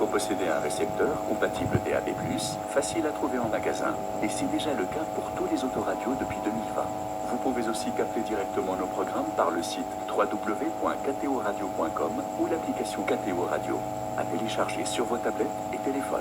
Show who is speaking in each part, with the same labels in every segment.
Speaker 1: faut posséder un récepteur compatible DAB+, facile à trouver en magasin, et c'est déjà le cas pour tous les autoradios depuis 2020. Vous pouvez aussi capter directement nos programmes par le site www.ktoradio.com ou l'application KTO Radio, à télécharger sur vos tablettes et téléphones.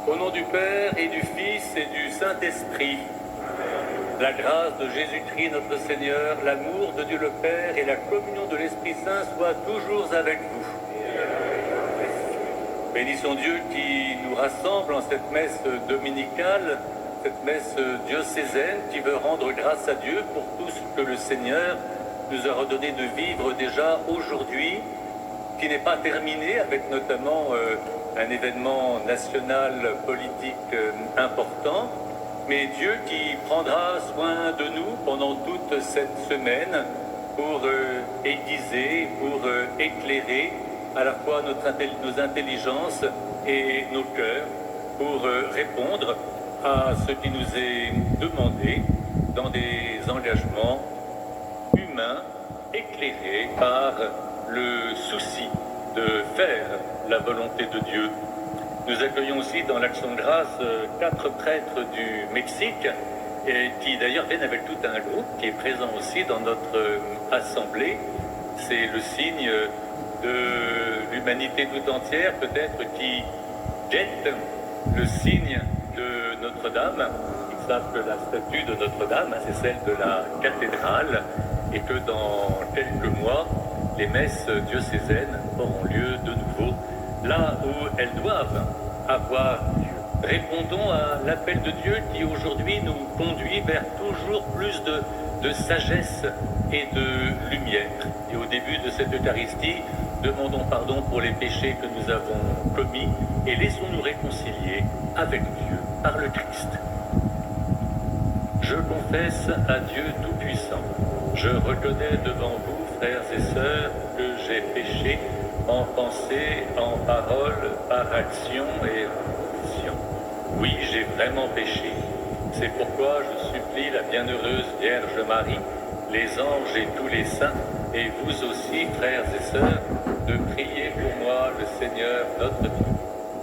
Speaker 2: Au nom du Père et du Fils et du Saint-Esprit, la grâce de Jésus-Christ notre Seigneur, l'amour de Dieu le Père et la communion de l'Esprit Saint soient toujours avec vous. Bénissons Dieu qui nous rassemble en cette messe dominicale, cette messe diocésaine qui veut rendre grâce à Dieu pour tout ce que le Seigneur nous a redonné de vivre déjà aujourd'hui, qui n'est pas terminé avec notamment un événement national politique important, mais Dieu qui prendra soin de nous pendant toute cette semaine pour aiguiser, pour éclairer à la fois nos intelligences et nos cœurs, pour répondre à ce qui nous est demandé dans des engagements humains éclairés par le souci de faire la volonté de Dieu. Nous accueillons aussi dans l'Action de grâce 4 prêtres du Mexique, et qui d'ailleurs viennent avec tout un groupe qui est présent aussi dans notre assemblée. C'est le signe de l'humanité tout entière, peut-être, qui jette le signe de Notre-Dame. Ils savent que la statue de Notre-Dame, c'est celle de la cathédrale, et que dans quelques mois, les messes diocésaines auront lieu de nouveau là où elles doivent avoir lieu. Répondons à l'appel de Dieu qui aujourd'hui nous conduit vers toujours plus de sagesse et de lumière. Et au début de cette Eucharistie, demandons pardon pour les péchés que nous avons commis et laissons-nous réconcilier avec Dieu par le Christ. Je confesse à Dieu Tout-Puissant. Je reconnais devant vous, frères et sœurs, que j'ai péché en pensée, en parole, par action et omission. Oui, j'ai vraiment péché. C'est pourquoi je supplie la bienheureuse Vierge Marie, les anges et tous les saints, et vous aussi, frères et sœurs, de prier pour moi le Seigneur notre Dieu.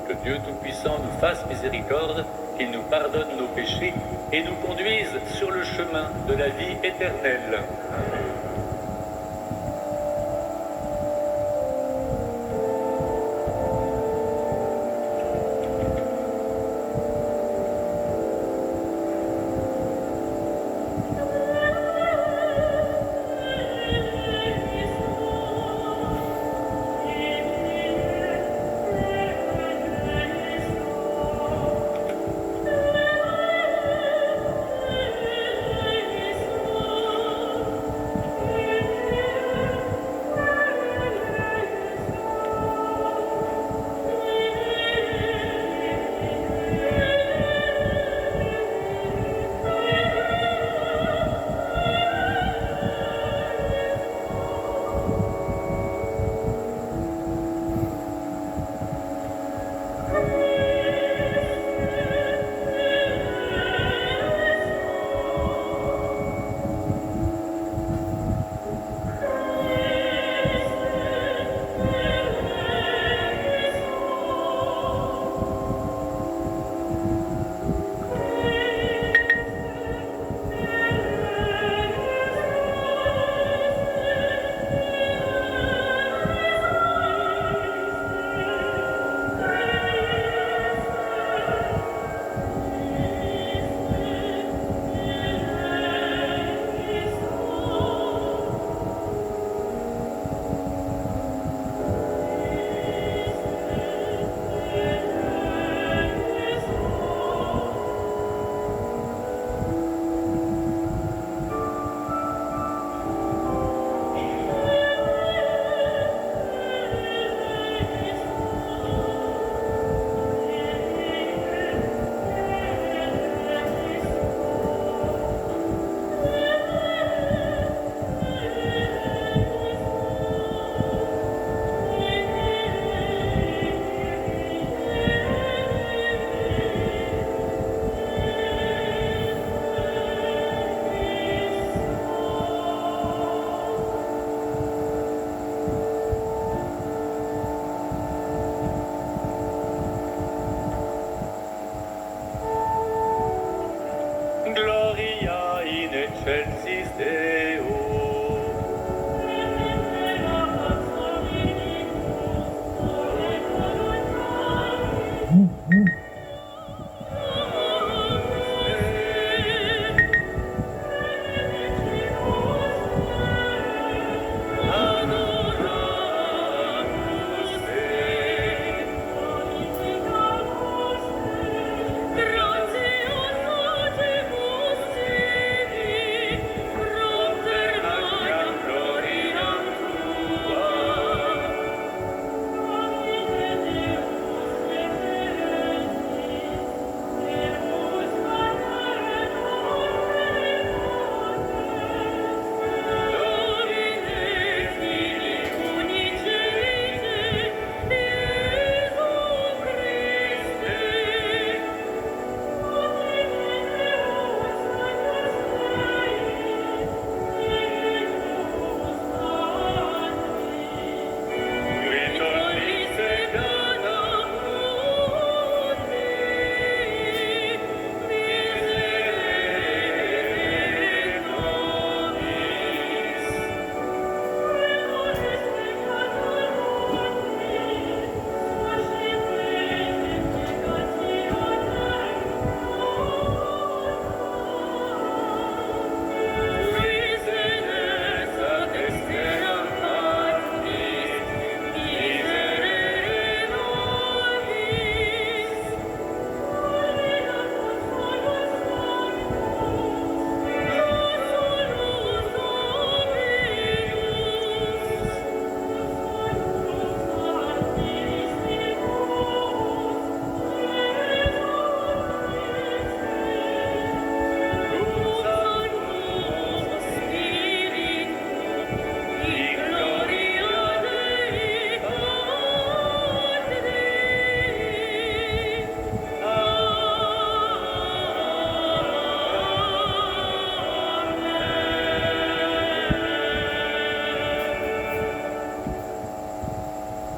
Speaker 2: Que Dieu Tout-Puissant nous fasse miséricorde, qu'il nous pardonne nos péchés et nous conduise sur le chemin de la vie éternelle. Amen.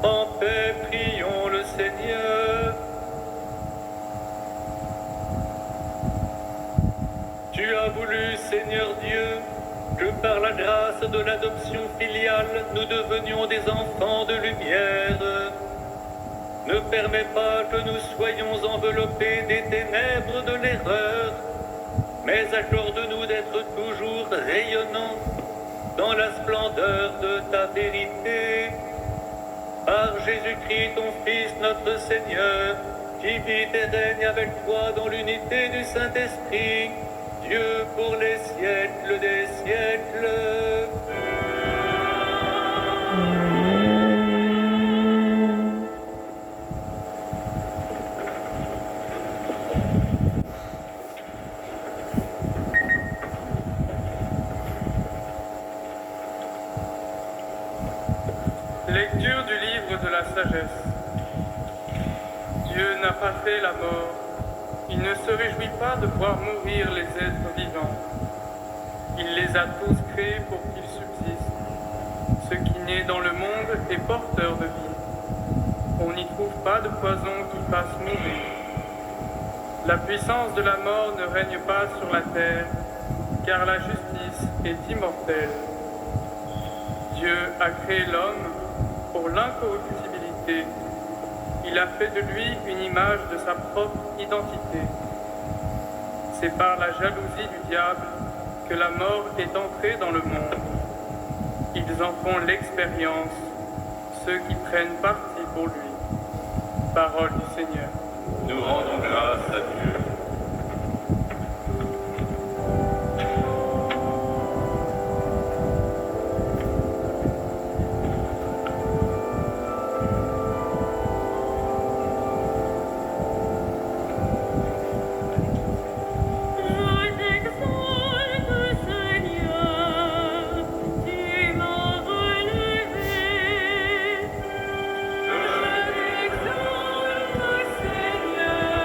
Speaker 2: En paix, prions le Seigneur. Tu as voulu, Seigneur Dieu, que par la grâce de l'adoption filiale, nous devenions des enfants de lumière. Ne permets pas que nous soyons enveloppés des ténèbres de l'erreur, mais accorde-nous d'être toujours rayonnants dans la splendeur de ta vérité. Par Jésus-Christ, ton Fils, notre Seigneur, qui vit et règne avec toi dans l'unité du Saint-Esprit, Dieu pour les siècles des siècles.
Speaker 3: Lecture du livre de la sagesse. Dieu n'a pas fait la mort. Il ne se réjouit pas de voir mourir les êtres vivants. Il les a tous créés pour qu'ils subsistent. Ce qui naît dans le monde est porteur de vie. On n'y trouve pas de poison qui fasse mourir. La puissance de la mort ne règne pas sur la terre, car la justice est immortelle. Dieu a créé l'homme pour l'incorruptibilité. Il a fait de lui une image de sa propre identité. C'est par la jalousie du diable que la mort est entrée dans le monde. Ils en font l'expérience, ceux qui prennent parti pour lui. Parole du Seigneur.
Speaker 2: Nous rendons grâce à Dieu.
Speaker 4: Seigneur,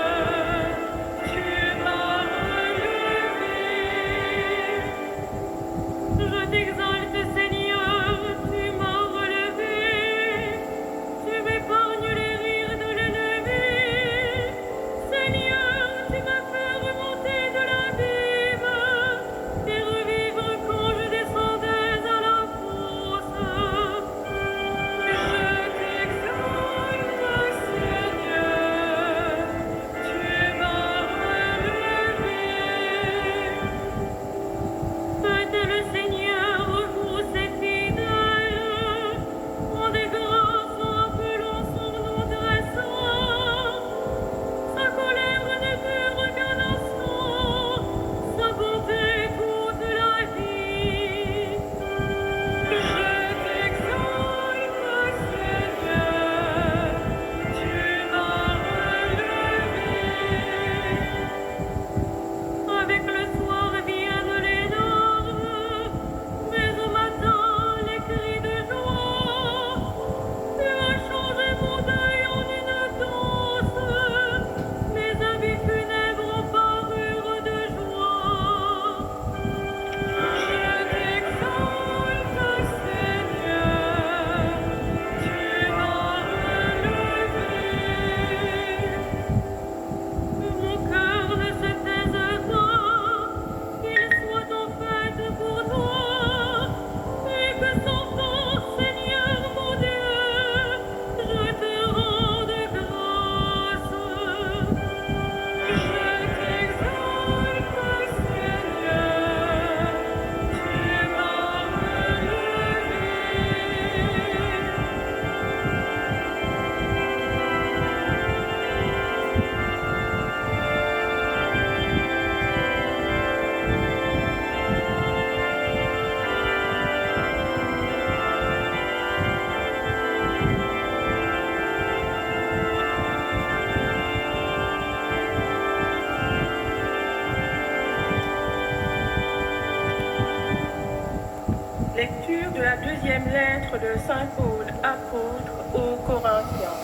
Speaker 4: lettre de Saint Paul, apôtre aux Corinthiens.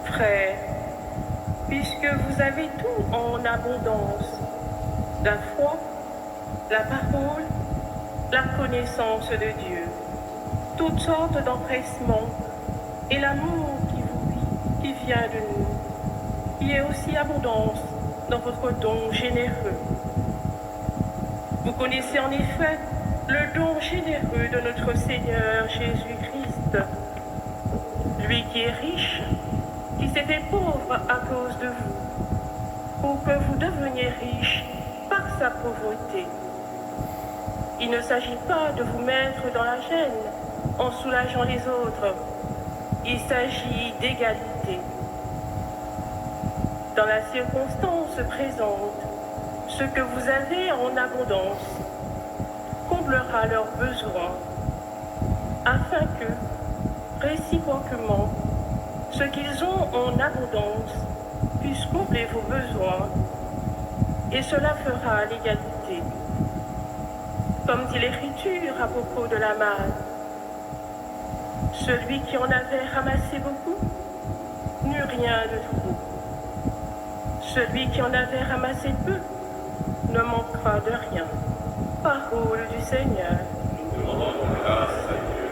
Speaker 4: Frères, puisque vous avez tout en abondance, la foi, la parole, la connaissance de Dieu, toutes sortes d'empressements et l'amour qui vient de nous, qui est aussi abondance dans votre don généreux. Vous connaissez en effet le don généreux de notre Seigneur Jésus-Christ, lui qui est riche, qui s'est fait pauvre à cause de vous, pour que vous deveniez riches par sa pauvreté. Il ne s'agit pas de vous mettre dans la gêne en soulageant les autres. Il s'agit d'égalité. Dans la circonstance présente, ce que vous avez en abondance comblera leurs besoins, afin que, réciproquement, ce qu'ils ont en abondance puisse combler vos besoins, et cela fera l'égalité. Comme dit l'Écriture à propos de la manne, celui qui en avait ramassé beaucoup n'eut rien de trop. Celui qui en avait ramassé peu ne manquera de rien. Parole du Seigneur.
Speaker 2: Nous rendons grâce à Dieu.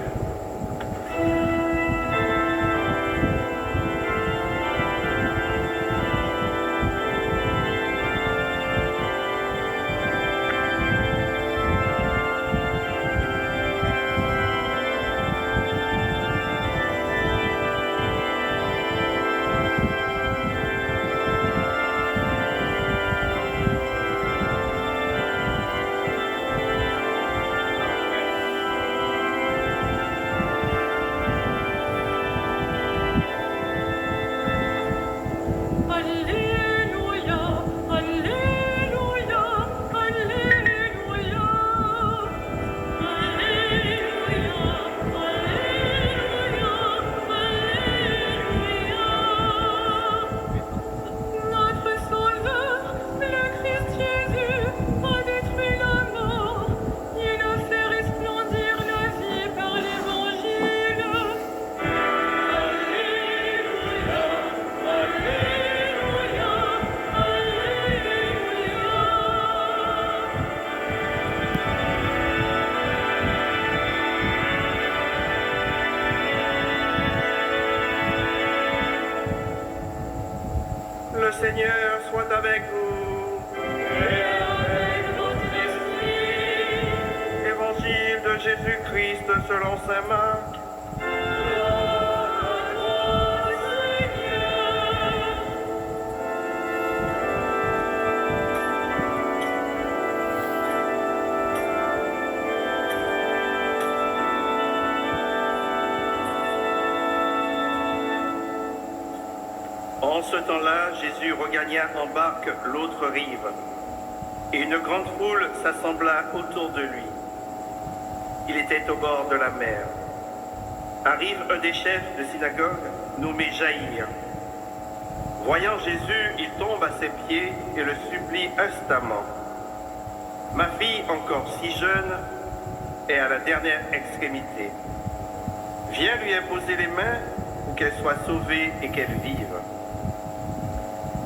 Speaker 5: Le Seigneur soit avec vous.
Speaker 3: Et avec votre esprit.
Speaker 5: Évangile de Jésus-Christ selon saint Marc. En ce temps-là, Jésus regagna en barque l'autre rive, et une grande foule s'assembla autour de lui. Il était au bord de la mer. Arrive un des chefs de synagogue, nommé Jaïr. Voyant Jésus, il tombe à ses pieds et le supplie instamment. « Ma fille, encore si jeune, est à la dernière extrémité. Viens lui imposer les mains pour qu'elle soit sauvée et qu'elle vive. »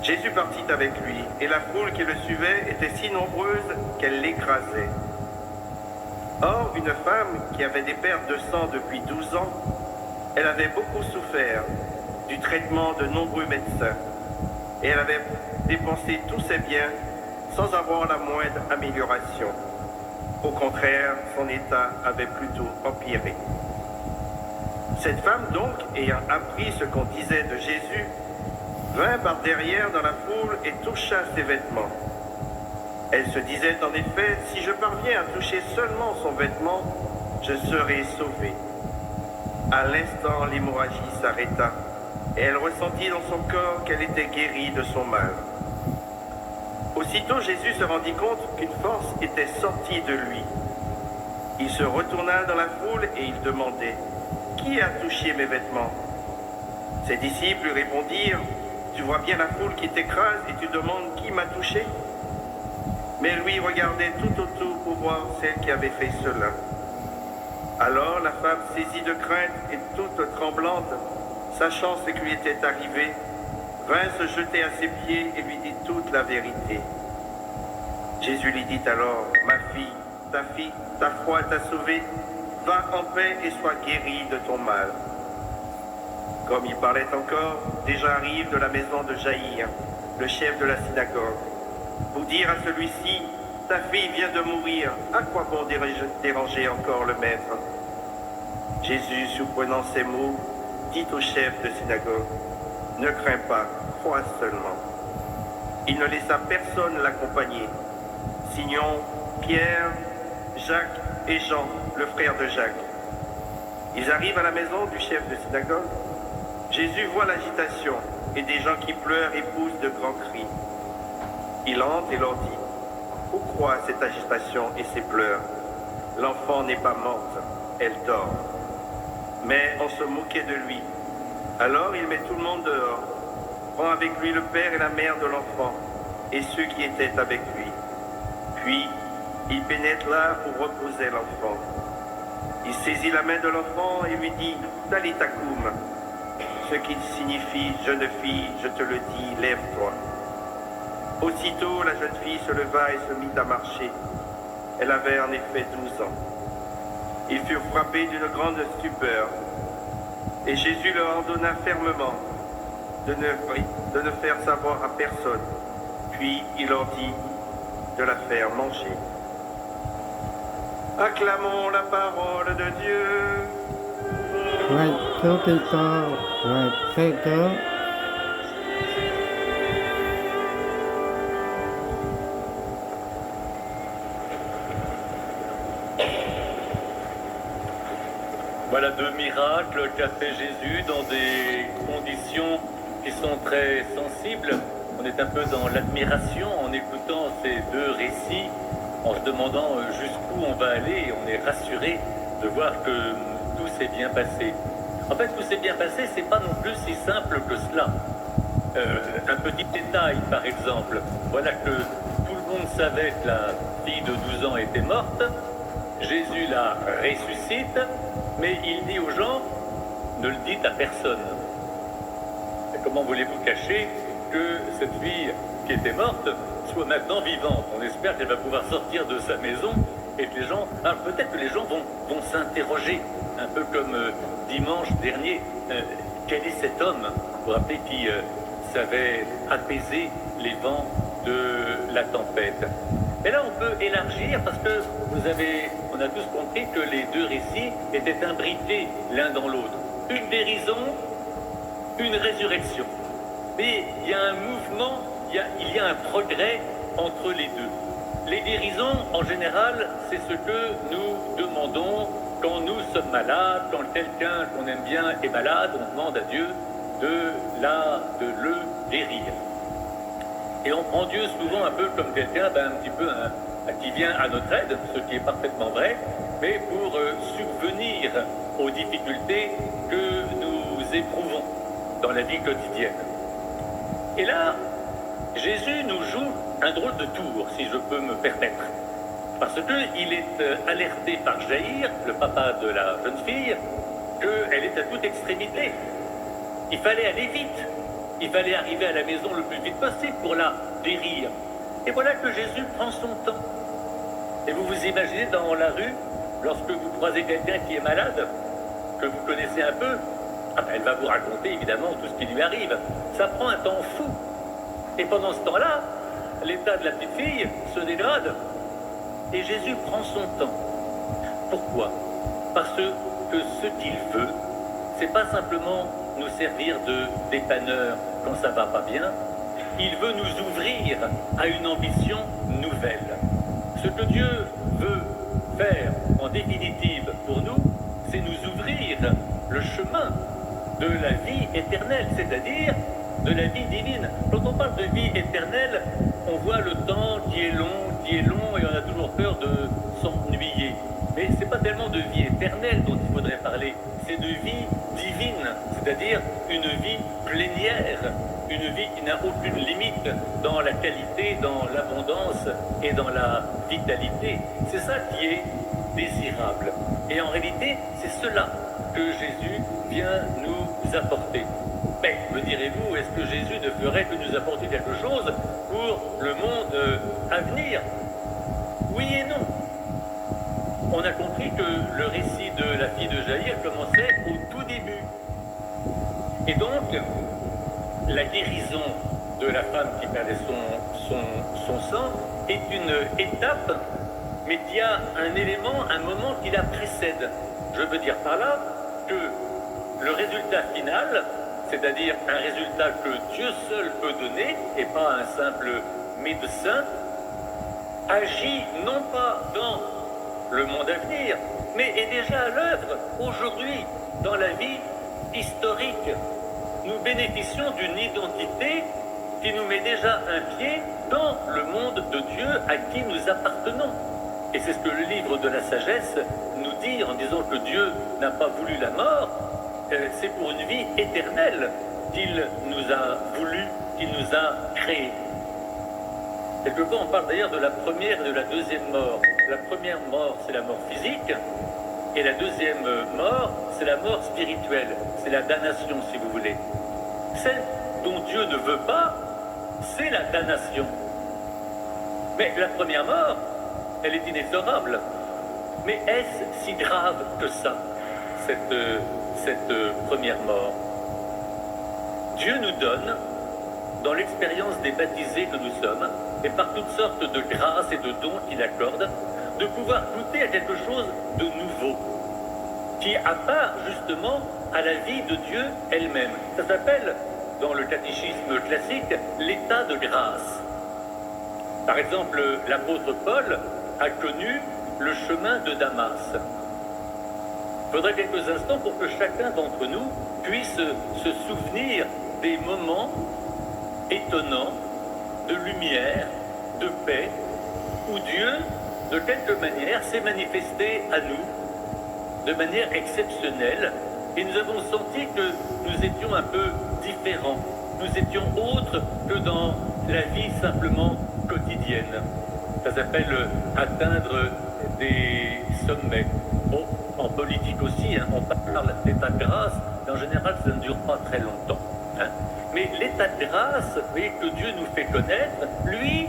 Speaker 5: Jésus partit avec lui, et la foule qui le suivait était si nombreuse qu'elle l'écrasait. Or, une femme qui avait des pertes de sang depuis 12 ans, elle avait beaucoup souffert du traitement de nombreux médecins, et elle avait dépensé tous ses biens sans avoir la moindre amélioration. Au contraire, son état avait plutôt empiré. Cette femme donc, ayant appris ce qu'on disait de Jésus, vint par derrière dans la foule et toucha ses vêtements. Elle se disait en effet, si je parviens à toucher seulement son vêtement, je serai sauvée. À l'instant, l'hémorragie s'arrêta et elle ressentit dans son corps qu'elle était guérie de son mal. Aussitôt Jésus se rendit compte qu'une force était sortie de lui. Il se retourna dans la foule et il demandait, « Qui a touché mes vêtements ?» Ses disciples lui répondirent, « Tu vois bien la foule qui t'écrase et tu demandes qui m'a touché ?» Mais lui regardait tout autour pour voir celle qui avait fait cela. Alors la femme, saisie de crainte et toute tremblante, sachant ce qui lui était arrivé, vint se jeter à ses pieds et lui dit toute la vérité. Jésus lui dit alors, ma fille, ta foi t'a sauvée, va en paix et sois guérie de ton mal. Comme il parlait encore, déjà arrive de la maison de Jaïr, le chef de la synagogue, pour dire à celui-ci, ta fille vient de mourir, à quoi bon déranger encore le maître? Jésus, surprenant ces mots, dit au chef de synagogue, ne crains pas, crois seulement. Il ne laissa personne l'accompagner, sinon Pierre, Jacques et Jean, le frère de Jacques. Ils arrivent à la maison du chef de synagogue. Jésus voit l'agitation et des gens qui pleurent et poussent de grands cris. Il entre et leur dit, pourquoi cette agitation et ces pleurs? L'enfant n'est pas morte, elle dort. Mais on se moquait de lui. Alors il met tout le monde dehors, prend avec lui le père et la mère de l'enfant et ceux qui étaient avec lui. Puis il pénètre là où reposait l'enfant. Il saisit la main de l'enfant et lui dit « Talita koum », ce qui signifie « Jeune fille, je te le dis, lève-toi ». Aussitôt, la jeune fille se leva et se mit à marcher. Elle avait en effet 12 ans. Ils furent frappés d'une grande stupeur. Et Jésus leur ordonna fermement de ne faire savoir à personne. Puis il leur dit de la faire manger. Acclamons la parole de Dieu.
Speaker 6: Lạy Chúa Kitô, lạy Thế Chúa.
Speaker 2: Voilà deux miracles qu'a fait Jésus dans des conditions qui sont très sensibles. On est un peu dans l'admiration en écoutant ces deux récits, en se demandant jusqu'où on va aller, et on est rassuré de voir que tout s'est bien passé. En fait, tout s'est bien passé, c'est pas non plus si simple que cela. Un petit détail, par exemple. Voilà que tout le monde savait que la fille de 12 ans était morte. Jésus la ressuscite, mais il dit aux gens, ne le dites à personne. Et comment voulez-vous cacher que cette fille qui était morte soit maintenant vivante? On espère qu'elle va pouvoir sortir de sa maison et que les gens, alors peut-être que les gens vont s'interroger, un peu comme dimanche dernier, quel est cet homme, vous vous rappelez, qui savait apaiser les vents de la tempête. Et là, on peut élargir parce que on a tous compris que les deux récits étaient imbriqués l'un dans l'autre. Une guérison, une résurrection. Mais il y a un mouvement, il y a un progrès entre les deux. Les guérisons, en général, c'est ce que nous demandons quand nous sommes malades, quand quelqu'un qu'on aime bien est malade, on demande à Dieu de le guérir. Et on prend Dieu souvent un peu comme quelqu'un, un petit peu qui vient à notre aide, ce qui est parfaitement vrai, mais pour subvenir aux difficultés que nous éprouvons dans la vie quotidienne. Et là, Jésus nous joue un drôle de tour, si je peux me permettre. Parce qu'il est alerté par Jaïr, le papa de la jeune fille, qu'elle est à toute extrémité. Il fallait aller vite. Il fallait arriver à la maison le plus vite possible pour la guérir. Et voilà que Jésus prend son temps. Et vous vous imaginez dans la rue, lorsque vous croisez quelqu'un qui est malade, que vous connaissez un peu, elle va vous raconter évidemment tout ce qui lui arrive. Ça prend un temps fou. Et pendant ce temps-là, l'état de la petite fille se dégrade. Et Jésus prend son temps. Pourquoi? Parce que ce qu'il veut, c'est pas simplement nous servir de dépanneur quand ça va pas bien. Il veut nous ouvrir à une ambition nouvelle. Ce que Dieu veut faire en définitive pour nous, c'est nous ouvrir le chemin de la vie éternelle, c'est-à-dire de la vie divine. Quand on parle de vie éternelle, on voit le temps qui est long, et on a toujours peur de s'ennuyer. Mais ce n'est pas tellement de vie éternelle dont il faudrait parler, c'est de vie divine, c'est-à-dire une vie plénière, une vie qui n'a aucune limite dans la qualité, dans l'abondance et dans la vitalité. C'est ça qui est désirable. Et en réalité, c'est cela que Jésus vient nous apporter. Mais, me direz-vous, est-ce que Jésus ne ferait que nous apporter quelque chose pour le monde à venir? Oui et non. On a compris que le récit de la fille de Jaïr commençait au tout début. Et donc, la guérison de la femme qui perdait son sang est une étape, mais qui a un élément, un moment qui la précède. Je veux dire par là que le résultat final, c'est-à-dire un résultat que Dieu seul peut donner, et pas un simple médecin, agit non pas dans le monde à venir, mais est déjà à l'œuvre aujourd'hui dans la vie historique. Nous bénéficions d'une identité qui nous met déjà un pied dans le monde de Dieu à qui nous appartenons. Et c'est ce que le livre de la sagesse nous dit en disant que Dieu n'a pas voulu la mort, c'est pour une vie éternelle qu'il nous a voulu, qu'il nous a créé. Quelquefois, on parle d'ailleurs de la première et de la deuxième mort. La première mort, c'est la mort physique, et la deuxième mort, c'est la mort spirituelle, c'est la damnation, si vous voulez. Celle dont Dieu ne veut pas, c'est la damnation. Mais la première mort, elle est inexorable. Mais est-ce si grave que ça, cette première mort? Dieu nous donne, dans l'expérience des baptisés que nous sommes, et par toutes sortes de grâces et de dons qu'il accorde, de pouvoir goûter à quelque chose de nouveau, qui à part justement à la vie de Dieu elle-même. Ça s'appelle, dans le catéchisme classique, l'état de grâce. Par exemple, l'apôtre Paul a connu le chemin de Damas. Il faudrait quelques instants pour que chacun d'entre nous puisse se souvenir des moments étonnants de lumière, de paix, où Dieu, de quelque manière, s'est manifesté à nous de manière exceptionnelle, et nous avons senti que nous étions un peu différents, nous étions autres que dans la vie simplement quotidienne. Ça s'appelle atteindre des sommets. Bon, en politique aussi, on parle d'état de grâce, mais en général, ça ne dure pas très longtemps. Mais l'état de grâce, vous voyez, que Dieu nous fait connaître, lui,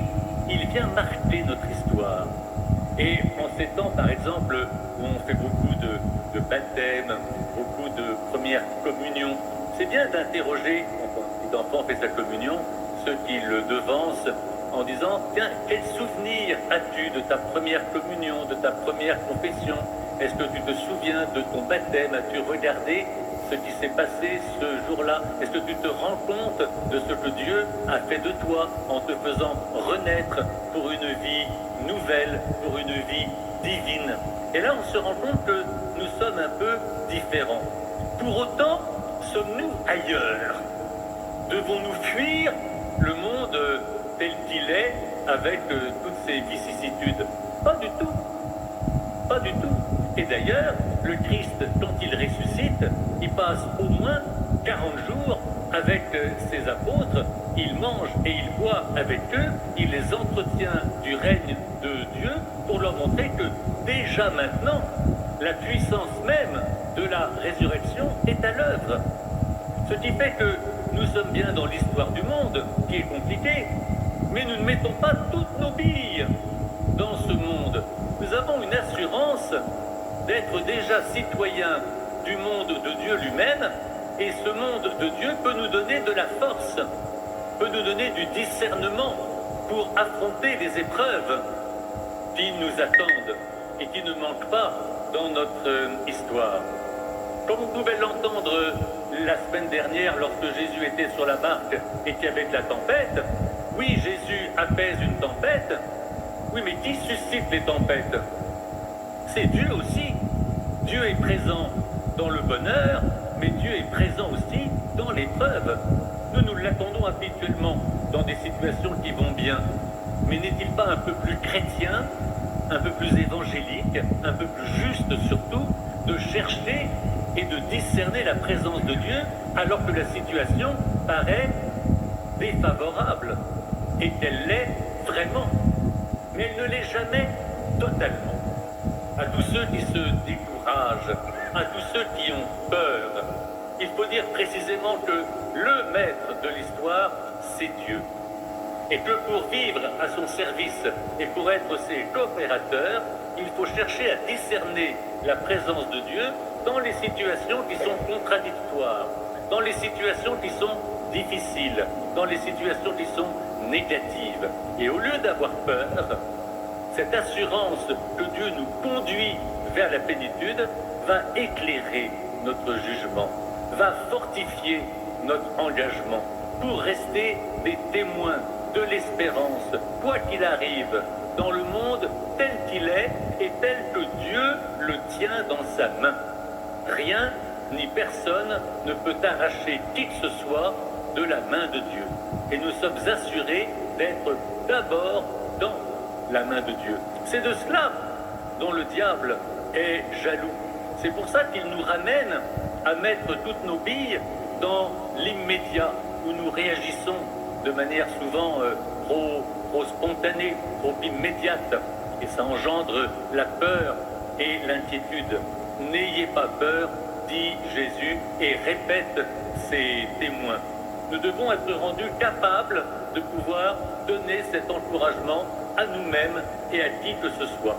Speaker 2: il vient marquer notre histoire. Et en ces temps, par exemple, où on fait beaucoup de baptêmes, beaucoup de premières communions, c'est bien d'interroger, quand un petit enfant fait sa communion, ceux qui le devancent, en disant, tiens, quel souvenir as-tu de ta première communion, de ta première confession? Est-ce que tu te souviens de ton baptême? As-tu regardé ce qui s'est passé ce jour-là? Est-ce que tu te rends compte de ce que Dieu a fait de toi en te faisant renaître pour une vie nouvelle, pour une vie divine? Et là, on se rend compte que nous sommes un peu différents. Pour autant, sommes-nous ailleurs? Devons-nous fuir le monde tel qu'il est avec toutes ses vicissitudes? Pas du tout. Pas du tout. Et d'ailleurs, le Christ, quand il ressuscite, il passe au moins 40 jours avec ses apôtres, il mange et il boit avec eux, il les entretient du règne de Dieu pour leur montrer que déjà maintenant, la puissance même de la résurrection est à l'œuvre. Ce qui fait que nous sommes bien dans l'histoire du monde, qui est compliquée, mais nous ne mettons pas toutes nos billes dans ce monde. Nous avons une assurance d'être déjà citoyens du monde de Dieu lui-même, et ce monde de Dieu peut nous donner de la force, peut nous donner du discernement pour affronter les épreuves qui nous attendent et qui ne manquent pas dans notre histoire. Comme vous pouvez l'entendre la semaine dernière lorsque Jésus était sur la barque et qu'il y avait de la tempête, oui, Jésus apaise une tempête, oui, mais qui suscite les tempêtes? C'est Dieu aussi. Dieu est présent dans le bonheur, mais Dieu est présent aussi dans l'épreuve. Nous l'attendons habituellement dans des situations qui vont bien. Mais n'est-il pas un peu plus chrétien, un peu plus évangélique, un peu plus juste surtout, de chercher et de discerner la présence de Dieu alors que la situation paraît défavorable et qu'elle l'est vraiment, mais elle ne l'est jamais totalement. À tous ceux qui se découragent, à tous ceux qui ont peur, il faut dire précisément que le maître de l'histoire, c'est Dieu. Et que pour vivre à son service et pour être ses coopérateurs, il faut chercher à discerner la présence de Dieu dans les situations qui sont contradictoires, dans les situations qui sont difficiles, dans les situations qui sont négatives. Et au lieu d'avoir peur, cette assurance que Dieu nous conduit vers la plénitude va éclairer notre jugement, va fortifier notre engagement pour rester des témoins de l'espérance, quoi qu'il arrive, dans le monde tel qu'il est et tel que Dieu le tient dans sa main. Rien ni personne ne peut arracher qui que ce soit de la main de Dieu. Et nous sommes assurés d'être d'abord dans la main de Dieu. C'est de cela dont le diable est jaloux. C'est pour ça qu'il nous ramène à mettre toutes nos billes dans l'immédiat, où nous réagissons de manière souvent trop spontanée, trop immédiate. Et ça engendre la peur et l'inquiétude. N'ayez pas peur, dit Jésus, et répète ses témoins. Nous devons être rendus capables de pouvoir donner cet encouragement à nous-mêmes et à qui que ce soit,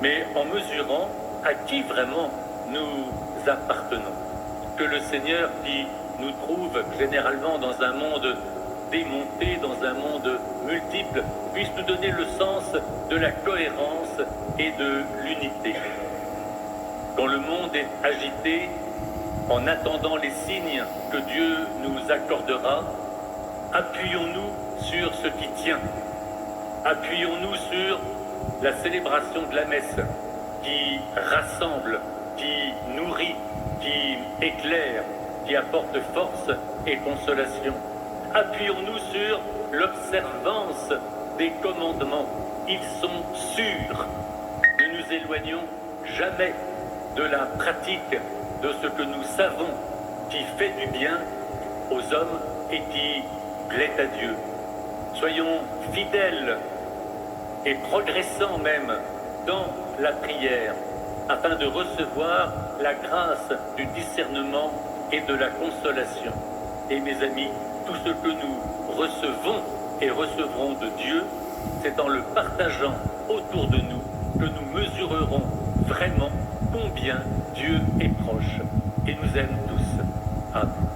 Speaker 2: mais en mesurant à qui vraiment nous appartenons. Que le Seigneur, qui nous trouve généralement dans un monde démonté, dans un monde multiple, puisse nous donner le sens de la cohérence et de l'unité. Quand le monde est agité, en attendant les signes que Dieu nous accordera, appuyons-nous sur ce qui tient. Appuyons-nous sur la célébration de la messe qui rassemble, qui nourrit, qui éclaire, qui apporte force et consolation. Appuyons-nous sur l'observance des commandements. Ils sont sûrs. Ne nous éloignons jamais de la pratique de ce que nous savons qui fait du bien aux hommes et qui plaît à Dieu. Soyons fidèles et progressants même dans la prière afin de recevoir la grâce du discernement et de la consolation. Et mes amis, tout ce que nous recevons et recevrons de Dieu, c'est en le partageant autour de nous que nous mesurerons vraiment combien Dieu est proche et nous aime tous. Amen.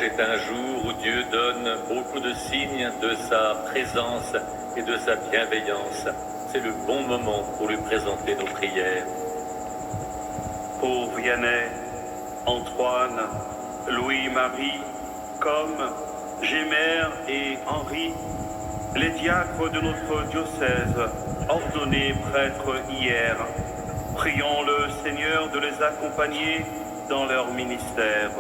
Speaker 2: dimanche est un jour où Dieu donne beaucoup de signes de sa présence et de sa bienveillance. C'est le bon moment pour lui présenter nos prières.
Speaker 5: Pour Vianney, Antoine, Louis-Marie, comme Gémer et Henri, les diacres de notre diocèse, ordonnés prêtres hier, prions le Seigneur de les accompagner dans leur ministère.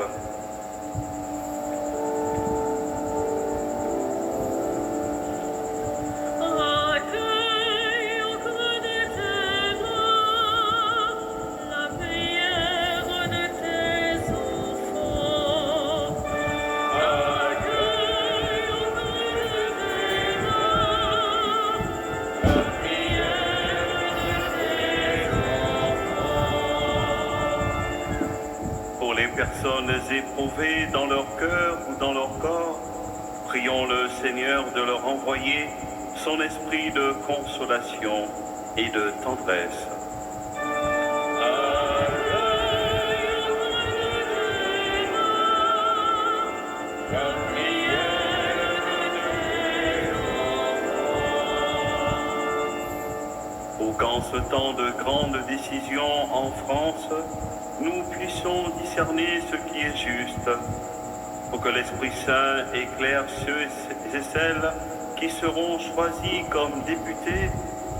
Speaker 5: Personnes éprouvées dans leur cœur ou dans leur corps, prions le Seigneur de leur envoyer son esprit de consolation et de tendresse. Ou qu'en ce temps de grandes décisions en France, nous puissions discerner ce qui est juste, pour que l'Esprit Saint éclaire ceux et celles qui seront choisis comme députés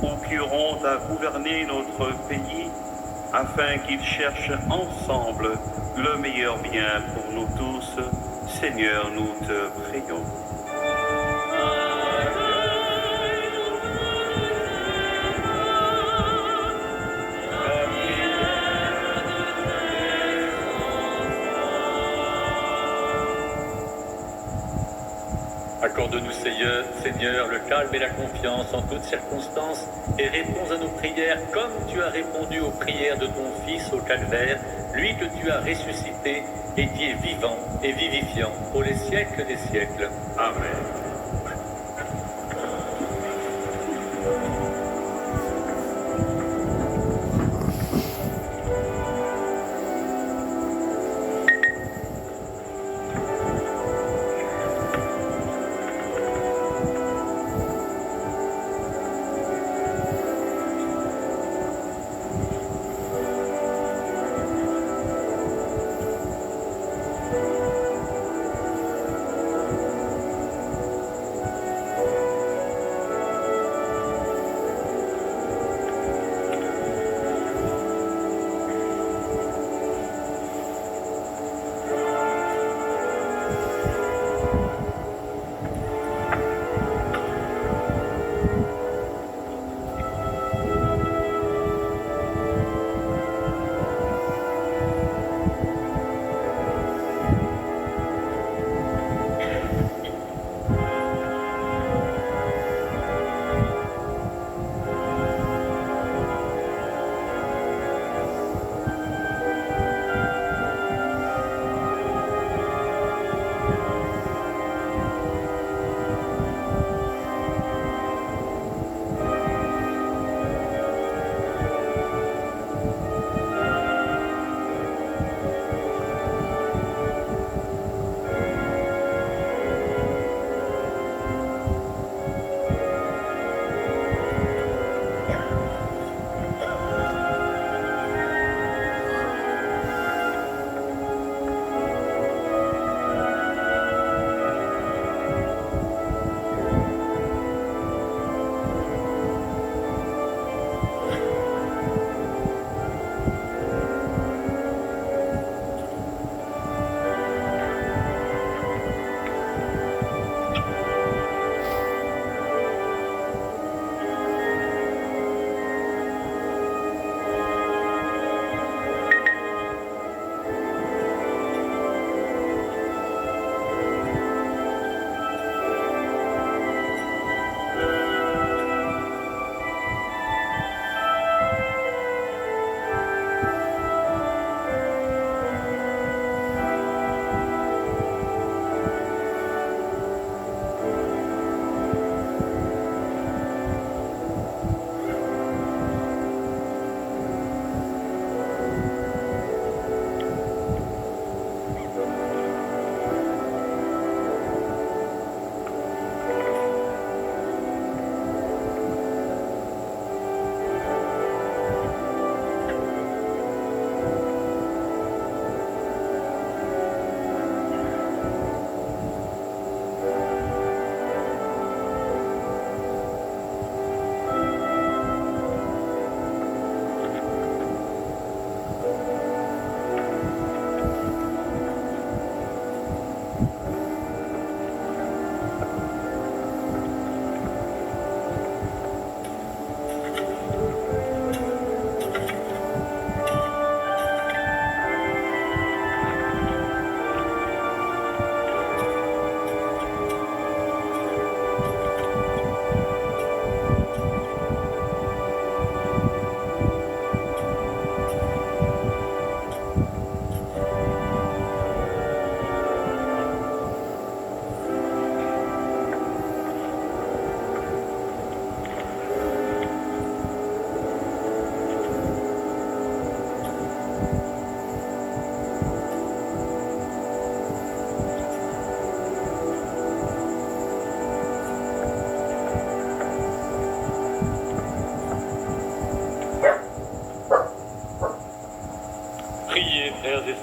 Speaker 5: ou qui auront à gouverner notre pays, afin qu'ils cherchent ensemble le meilleur bien pour nous tous. Seigneur, nous te prions.
Speaker 2: Accorde-nous, Seigneur, le calme et la confiance en toutes circonstances et réponds à nos prières comme tu as répondu aux prières de ton Fils au calvaire, lui que tu as ressuscité et qui est vivant et vivifiant pour les siècles des siècles.
Speaker 5: Amen.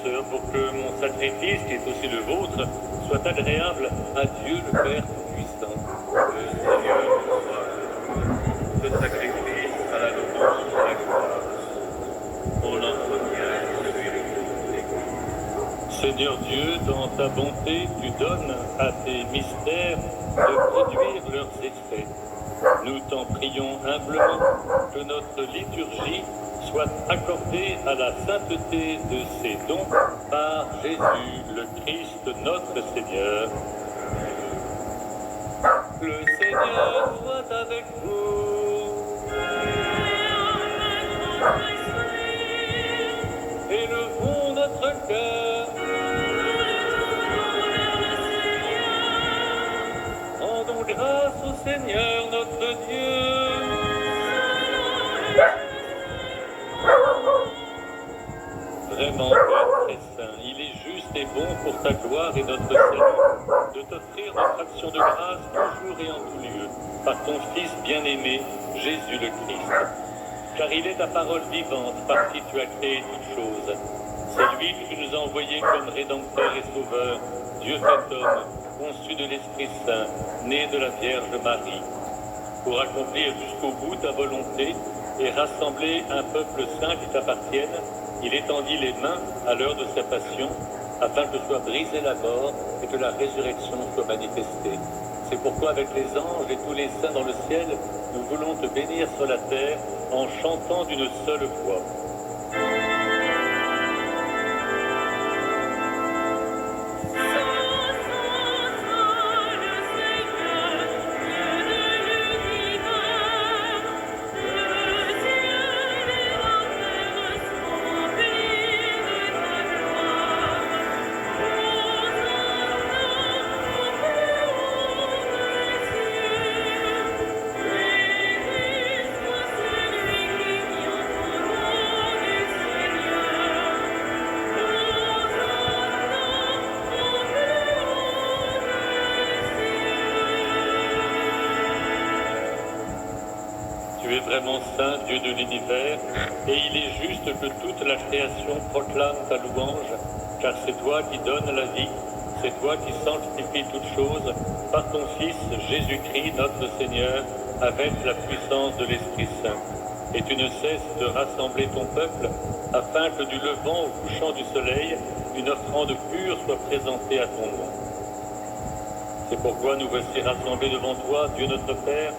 Speaker 2: sœurs, pour que mon sacrifice, qui est aussi le vôtre, soit agréable à Dieu le Père Tout-Puissant.
Speaker 5: Le Seigneur reçoit ce sacrifice à la louange de la gloire. Pour notre bien et pour celui de l'Église.
Speaker 2: Seigneur Dieu, dans ta bonté, tu donnes à tes mystères de produire leurs effets. Nous t'en prions humblement que notre liturgie soit accordée à la sainteté de ces dons par Jésus, le Christ, notre Seigneur. Le Seigneur soit avec vous. Élevons notre cœur. Rendons grâce au Seigneur notre Dieu. Vraiment, Père très saint, il est juste et bon pour ta gloire et notre salut de t'offrir notre action de grâce toujours et en tout lieu, par ton Fils bien-aimé, Jésus le Christ. Car il est ta parole vivante, par qui tu as créé toutes choses. C'est lui que tu nous as envoyé comme Rédempteur et Sauveur, Dieu fait homme, conçu de l'Esprit Saint, né de la Vierge Marie, pour accomplir jusqu'au bout ta volonté et rassembler un peuple saint qui t'appartienne. Il étendit les mains à l'heure de sa passion, afin que soit brisée la mort et que la résurrection soit manifestée. C'est pourquoi avec les anges et tous les saints dans le ciel, nous voulons te bénir sur la terre en chantant d'une seule voix. Tu es vraiment saint, Dieu de l'univers, et il est juste que toute la création proclame ta louange, car c'est toi qui donnes la vie, c'est toi qui sanctifies toutes choses, par ton Fils Jésus-Christ notre Seigneur, avec la puissance de l'Esprit Saint. Et tu ne cesses de rassembler ton peuple, afin que du levant au couchant du soleil, une offrande pure soit présentée à ton nom. C'est pourquoi nous voici rassemblés devant toi, Dieu notre Père,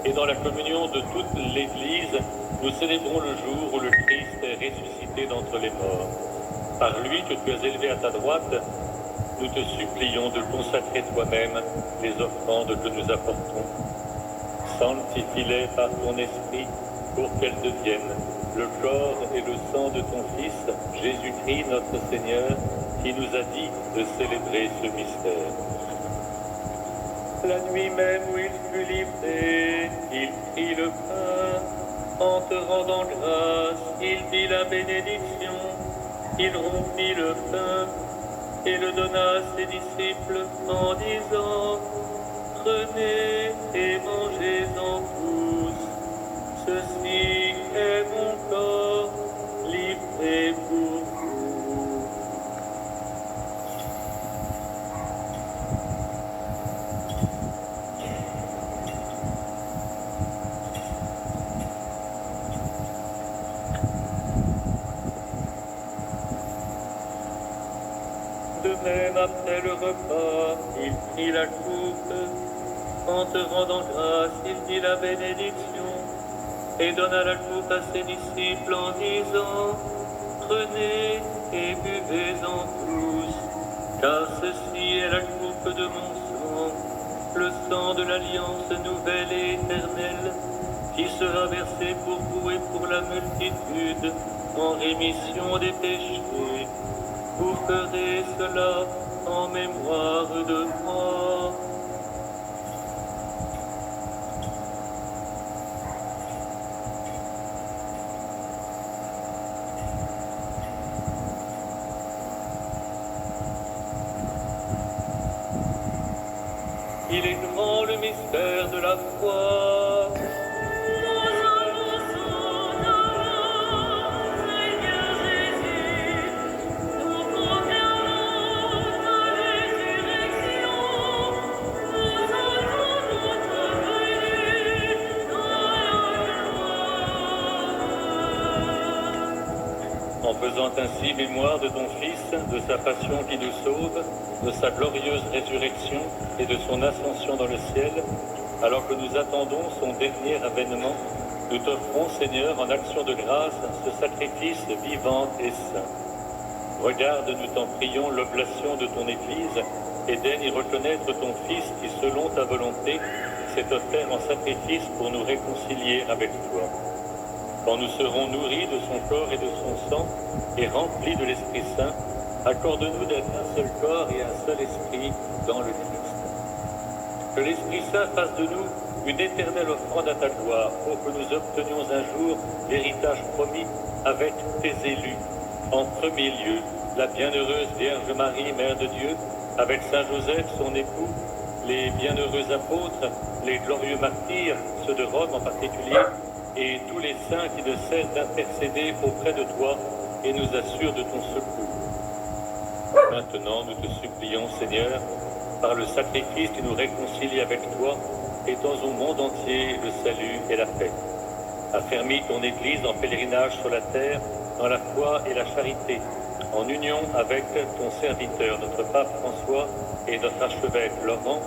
Speaker 2: et dans la communion de toute l'Église, nous célébrons le jour où le Christ est ressuscité d'entre les morts. Par lui que tu as élevé à ta droite, nous te supplions de consacrer toi-même les offrandes que nous apportons. Sanctifie-les par ton esprit pour qu'elles deviennent le corps et le sang de ton Fils, Jésus-Christ notre Seigneur, qui nous a dit de célébrer ce mystère. La nuit même où il fut livré, il prit le pain. En te rendant grâce, il dit la bénédiction. Il rompit le pain et le donna à ses disciples en disant: Prenez et mangez-en tous. Ceci est mon corps livré pour vous. De même, après le repas, il prit la coupe. En te rendant grâce, il dit la bénédiction et donna la coupe à ses disciples en disant: Prenez et buvez-en tous, car ceci est la coupe de mon sang, le sang de l'alliance nouvelle et éternelle, qui sera versé pour vous et pour la multitude en rémission des péchés. Vous ferez cela en mémoire de moi. Il est grand le mystère de la foi.
Speaker 7: Seigneur Jésus, nous
Speaker 2: en faisant ainsi mémoire de ton Fils, de sa passion qui nous sauve, de sa glorieuse résurrection et de son ascension dans le ciel, alors que nous attendons son dernier avènement, nous t'offrons, Seigneur, en action de grâce, ce sacrifice vivant et saint. Regarde, nous t'en prions, l'oblation de ton Église, et daigne y reconnaître ton Fils qui, selon ta volonté, s'est offert en sacrifice pour nous réconcilier avec toi. Quand nous serons nourris de son corps et de son sang, et remplis de l'Esprit Saint, accorde-nous d'être un seul corps et un seul esprit dans le Christ. Que l'Esprit Saint fasse de nous une éternelle offrande à ta gloire, pour que nous obtenions un jour l'héritage promis avec tes élus. En premier lieu, la bienheureuse Vierge Marie, Mère de Dieu, avec Saint Joseph, son époux, les bienheureux apôtres, les glorieux martyrs, ceux de Rome en particulier, et tous les saints qui ne cessent d'intercéder auprès de toi et nous assurent de ton secours. Maintenant, nous te supplions, Seigneur, par le sacrifice qui nous réconcilie avec toi, étends au monde entier le salut et la paix. Affermis ton Église en pèlerinage sur la terre, dans la foi et la charité, en union avec ton serviteur, notre pape François, et notre archevêque Laurent,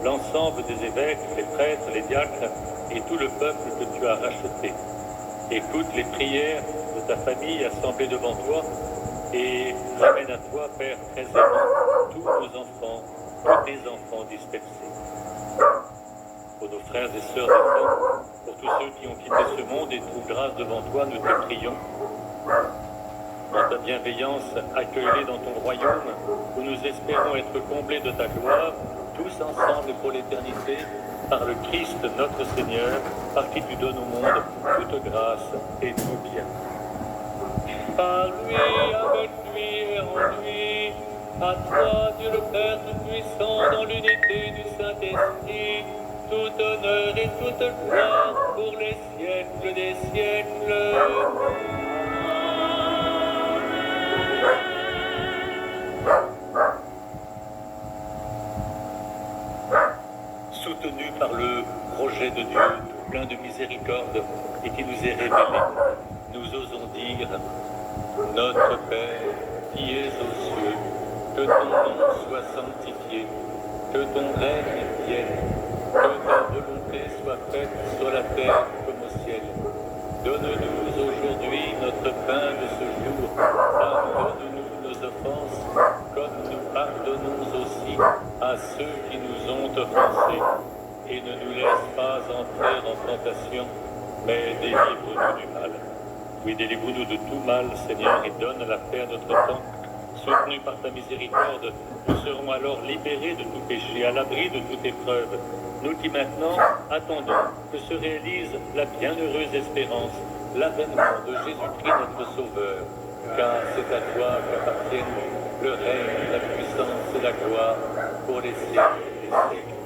Speaker 2: l'ensemble des évêques, les prêtres, les diacres, et tout le peuple que tu as racheté. Écoute les prières de ta famille assemblée devant toi, et ramène à toi, Père très aimant, tous nos enfants, tous tes enfants dispersés. Pour nos frères et sœurs défunts, pour tous ceux qui ont quitté ce monde et trouvent grâce devant toi, nous te prions. Dans ta bienveillance, accueille-les dans ton royaume, où nous espérons être comblés de ta gloire, tous ensemble pour l'éternité, par le Christ notre Seigneur, par qui tu donnes au monde toute grâce et tout bien. Par lui, avec lui et en lui, à toi, Dieu le Père Tout-Puissant, dans l'unité du Saint-Esprit, tout honneur et toute gloire pour les siècles des siècles. Soutenu par le projet de Dieu, plein de miséricorde et qui nous est révélé, nous osons dire: Notre Père, qui es aux cieux, que ton nom soit sanctifié, que ton règne vienne, que ta volonté soit faite sur la terre comme au ciel. Donne-nous aujourd'hui notre pain de ce jour. Pardonne-nous nos offenses, comme nous pardonnons aussi à ceux qui nous ont offensés. Et ne nous laisse pas entrer en tentation, mais délivre-nous du mal. Oui, délivre-nous de tout mal, Seigneur, et donne la paix à notre temps. Soutenus par ta miséricorde, nous serons alors libérés de tout péché, à l'abri de toute épreuve. Nous qui maintenant attendons que se réalise la bienheureuse espérance, l'avènement de Jésus-Christ notre Sauveur. Car c'est à toi qu'appartiennent le règne, la puissance et la gloire pour les siècles des siècles.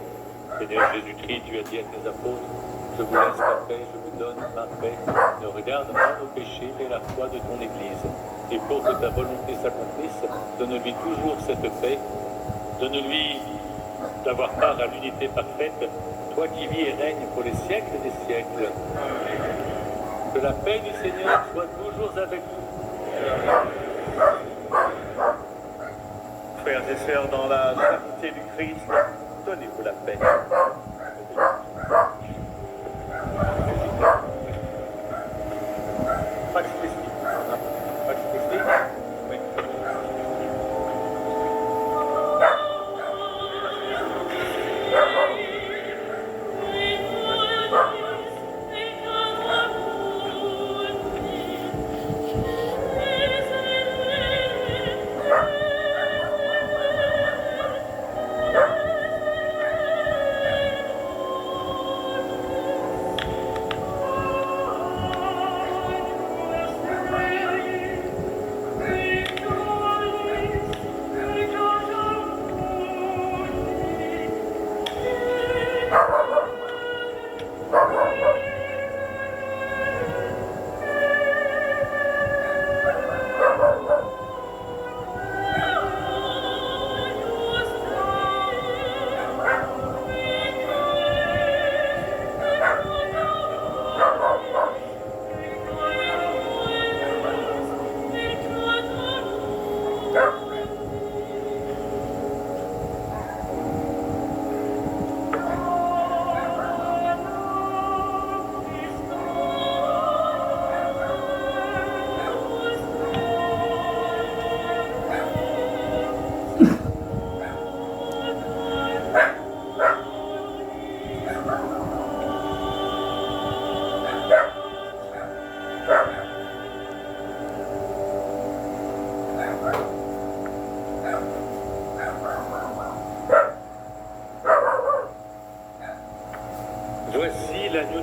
Speaker 2: Seigneur Jésus-Christ, tu as dit à tes apôtres: je vous laisse la paix, je vous donne ma paix. Ne regarde pas nos péchés, mais la foi de ton Église. Et pour que ta volonté s'accomplisse, donne-lui toujours cette paix. Donne-lui d'avoir part à l'unité parfaite, toi qui vis et règnes pour les siècles des siècles. Que la paix du Seigneur soit toujours avec vous.
Speaker 5: Frères et sœurs, dans la charité du Christ, donnez-vous la paix.
Speaker 2: Pax Christi. Pax Christi. Oui.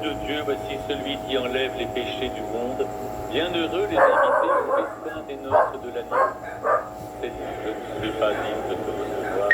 Speaker 2: de Dieu, voici celui qui enlève les péchés du monde. Bienheureux les invités au festin des noces de l'agneau. Seigneur, je ne suis pas digne de te recevoir.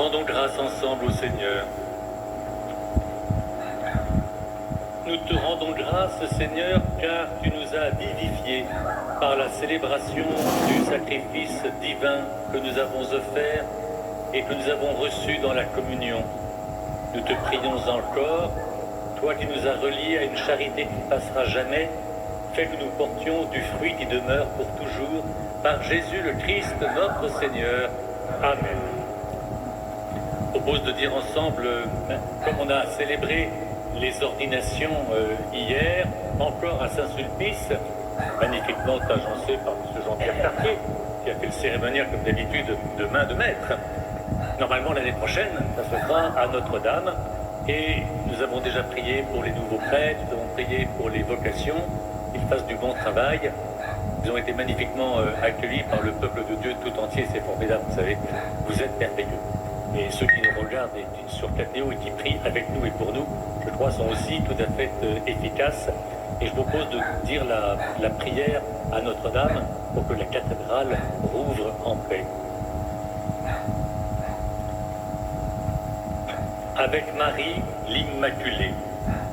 Speaker 2: rendons grâce ensemble au Seigneur. Nous te rendons grâce, Seigneur, car tu nous as vivifiés par la célébration du sacrifice divin que nous avons offert et que nous avons reçu dans la communion. Nous te prions encore, toi qui nous as reliés à une charité qui ne passera jamais, fais que nous portions du fruit qui demeure pour toujours, par Jésus le Christ, notre Seigneur. Amen. Je propose de dire ensemble, comme on a célébré les ordinations hier, encore à Saint-Sulpice, magnifiquement agencé par M. Jean-Pierre Cartier, qui a fait le cérémonial comme d'habitude de main de maître. Normalement l'année prochaine, ça se fera à Notre-Dame, et nous avons déjà prié pour les nouveaux prêtres, nous avons prié pour les vocations, qu'ils fassent du bon travail. Ils ont été magnifiquement accueillis par le peuple de Dieu tout entier, c'est formidable, vous savez, vous êtes merveilleux. Et ceux qui nous regardent sur KTO et qui prient avec nous et pour nous, je crois, sont aussi tout à fait efficaces. Et je vous propose de dire la prière à Notre-Dame pour que la cathédrale rouvre en paix. Avec Marie, l'Immaculée,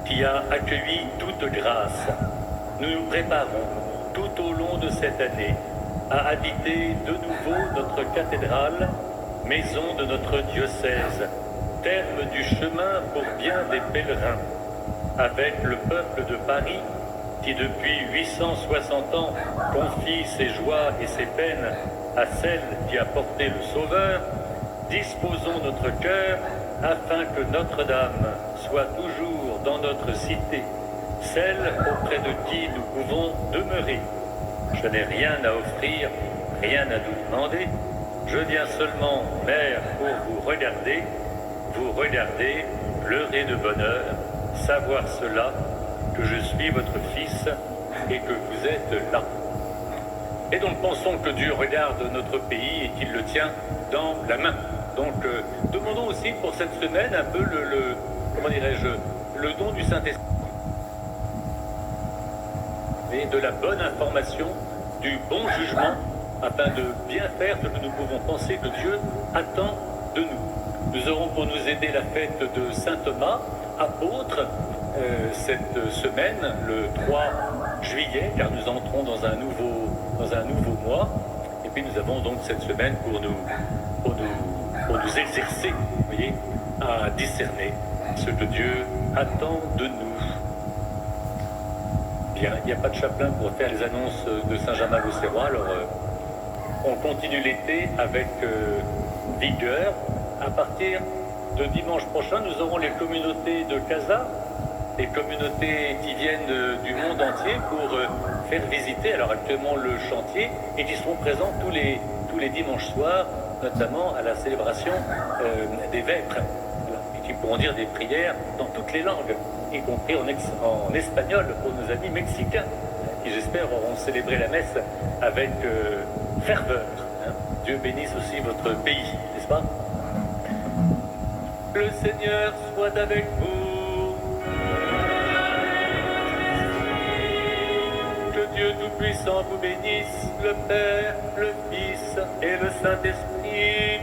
Speaker 2: qui a accueilli toute grâce, nous nous préparons tout au long de cette année à habiter de nouveau notre cathédrale, maison de notre diocèse, terme du chemin pour bien des pèlerins, avec le peuple de Paris qui depuis 860 ans confie ses joies et ses peines à celle qui a porté le Sauveur. Disposons notre cœur afin que Notre-Dame soit toujours dans notre cité, celle auprès de qui nous pouvons demeurer. Je n'ai rien à offrir, rien à nous demander. Je viens seulement, Mère, pour vous regarder, pleurer de bonheur, savoir cela, que je suis votre Fils et que vous êtes là. Et donc pensons que Dieu regarde notre pays et qu'il le tient dans la main. Donc demandons aussi pour cette semaine un peu le don du Saint-Esprit et de la bonne information, du bon jugement, afin de bien faire ce que nous pouvons penser que Dieu attend de nous. Nous aurons pour nous aider la fête de Saint Thomas, apôtre, cette semaine, le 3 juillet, car nous entrons dans un nouveau mois. Et puis nous avons donc cette semaine pour nous exercer, vous voyez, à discerner ce que Dieu attend de nous. Bien, il n'y a pas de chapelain pour faire les annonces de Saint-Germain-l'Auxerrois, alors on continue l'été avec vigueur. À partir de dimanche prochain, nous aurons les communautés de Casa, des communautés qui viennent du monde entier pour faire visiter alors actuellement le chantier et qui seront présents tous les dimanches soirs, notamment à la célébration des vêpres, et qui pourront dire des prières dans toutes les langues, y compris en espagnol pour nos amis mexicains, qui j'espère auront célébré la messe avec ferveur. Dieu bénisse aussi votre pays, n'est-ce pas? Le Seigneur soit avec vous. Que Dieu Tout-Puissant vous bénisse, le Père, le Fils et le Saint-Esprit.